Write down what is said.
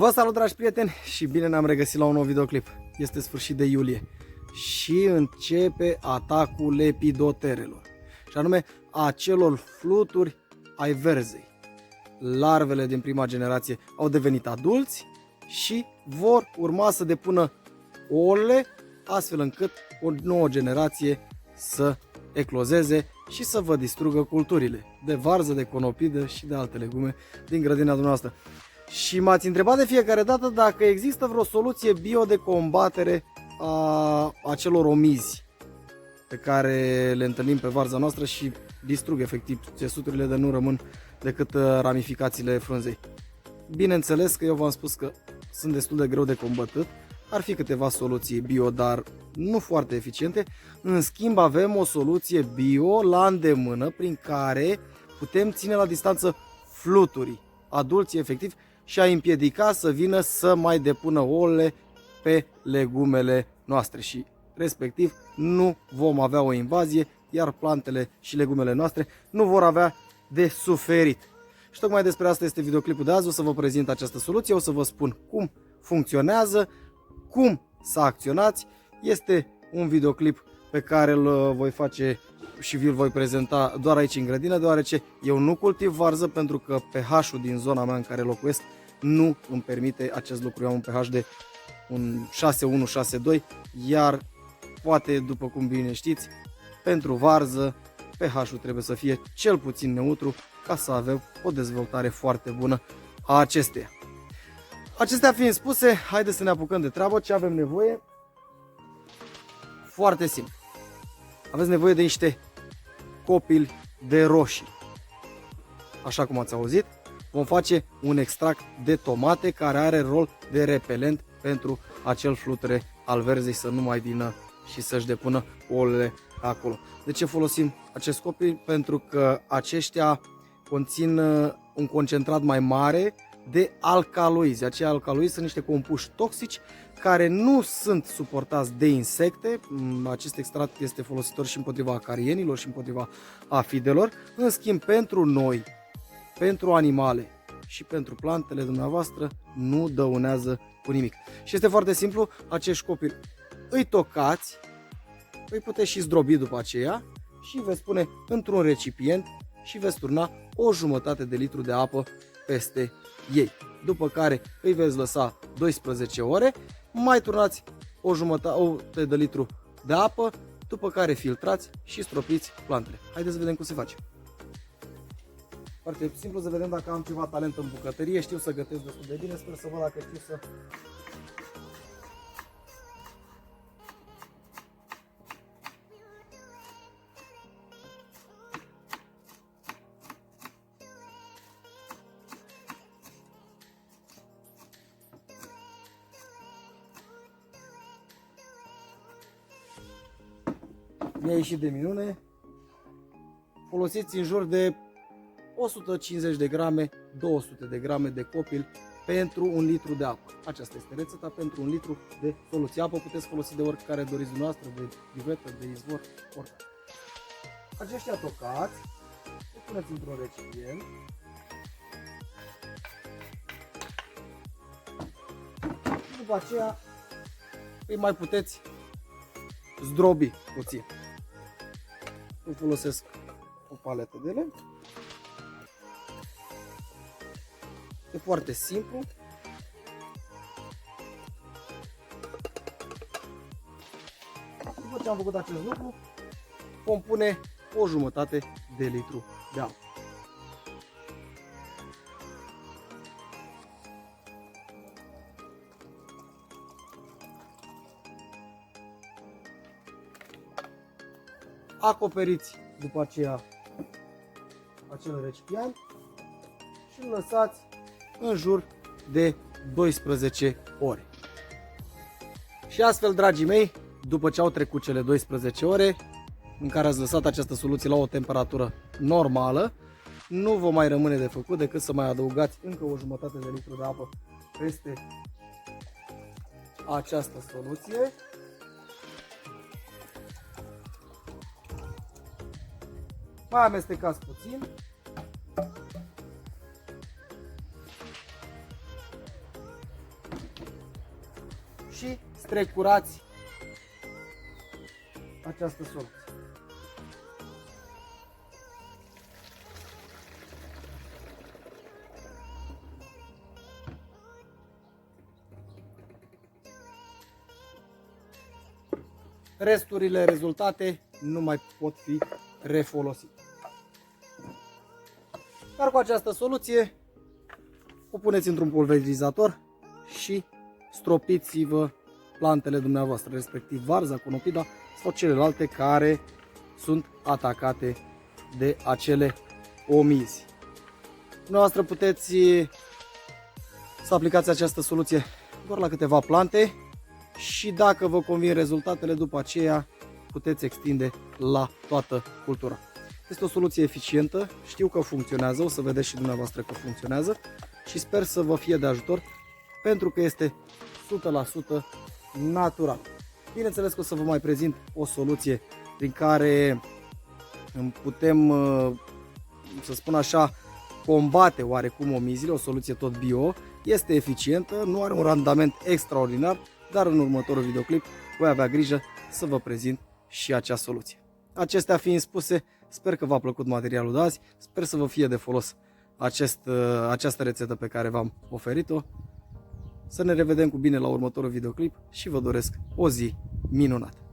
Vă salut, dragi prieteni, și bine ne-am regăsit la un nou videoclip. Este sfârșit de iulie și începe atacul lepidoterelor, și anume acelor fluturi ai verzei. Larvele din prima generație au devenit adulți și vor urma să depună ouăle, astfel încât o nouă generație să eclozeze și să vă distrugă culturile de varză, de conopidă și de alte legume din grădina dumneavoastră. Și m-ați întrebat de fiecare dată dacă există vreo soluție bio de combatere a acelor omizi pe care le întâlnim pe varza noastră și distrug efectiv țesuturile, de nu rămân decât ramificațiile frunzei. Bineînțeles că eu v-am spus că sunt destul de greu de combătut, ar fi câteva soluții bio, dar nu foarte eficiente. În schimb, avem o soluție bio la îndemână prin care putem ține la distanță fluturii adulți efectiv și a împiedica să vină să mai depună ouăle pe legumele noastre și respectiv nu vom avea o invazie, iar plantele și legumele noastre nu vor avea de suferit. Și tocmai despre asta este videoclipul de azi. O să vă prezint această soluție, o să vă spun cum funcționează, cum să acționați. Este un videoclip pe care îl voi face și vi-l voi prezenta doar aici în grădină, deoarece eu nu cultiv varză, pentru că pH-ul din zona mea în care locuiesc nu îmi permite acest lucru. Eu am un pH de un 6,1, 6,2, iar poate, după cum bine știți, pentru varză pH-ul trebuie să fie cel puțin neutru ca să avem o dezvoltare foarte bună a acesteia. Acestea fiind spuse, haideți să ne apucăm de treabă. Ce avem nevoie? Foarte simplu. Aveți nevoie de niște copili de roșii. Așa cum ați auzit, vom face un extract de tomate care are rol de repelent pentru acel fluture al verzei să nu mai vină și să-și depună ouăle acolo. De ce folosim acest copil? Pentru că aceștia conțin un concentrat mai mare de alcaloizi. Acei alcaloizi sunt niște compuși toxici care nu sunt suportați de insecte. Acest extract este folositor și împotriva acarienilor și împotriva afidelor. În schimb, pentru noi, pentru animale și pentru plantele dumneavoastră nu dăunează cu nimic. Și este foarte simplu, acești copii îi tocați, îi puteți și zdrobi după aceea și veți pune într-un recipient și veți turna o jumătate de litru de apă peste ei. După care îi veți lăsa 12 ore, mai turnați o jumătate de litru de apă, după care filtrați și stropiți plantele. Haideți să vedem cum se face. Foarte simplu, să vedem dacă am ceva talent în bucătărie. Știu să gătesc destul de bine, sper să văd dacă știu să... Mi-a ieșit de minune. Folosiți în jur de 150 de grame, 200 de grame de copil pentru un litru de apă. Aceasta este rețeta pentru un litru de soluție. Apă puteți folosi de oricare doriți dumneavoastră, de chiuvetă, de izvor, oricare. Aceștia tocați, îi puneți într-un recipient. După aceea îi mai puteți zdrobi puțin. Eu folosesc o paletă de lemn. E foarte simplu. După ce am făcut acest lucru, vom pune o jumătate de litru de apă. Acoperiți după aceea acel recipient și îl lăsați în jur de 12 ore. Și astfel, dragii mei, după ce au trecut cele 12 ore în care ați lăsat această soluție la o temperatură normală, nu vă mai rămâne de făcut decât să mai adăugați încă o jumătate de litru de apă peste această soluție. Mai amestecați puțin și strecurați această soluție. Resturile rezultate nu mai pot fi refolosite. Dar cu această soluție o puneți într-un pulverizator și stropiți-vă plantele dumneavoastră, respectiv varza, conopida sau celelalte care sunt atacate de acele omizi. Dumneavoastră puteți să aplicați această soluție doar la câteva plante și dacă vă convin rezultatele, după aceea puteți extinde la toată cultura. Este o soluție eficientă, știu că funcționează, o să vedeți și dumneavoastră că funcționează și sper să vă fie de ajutor pentru că este 100% natural. Bineînțeles că o să vă mai prezint o soluție prin care putem, să spun așa, combate oarecum omizile, o soluție tot bio, este eficientă, nu are un randament extraordinar, dar în următorul videoclip voi avea grijă să vă prezint și acea soluție. Acestea fiind spuse, sper că v-a plăcut materialul de azi, sper să vă fie de folos această rețetă pe care v-am oferit-o. Să ne revedem cu bine la următorul videoclip și vă doresc o zi minunată!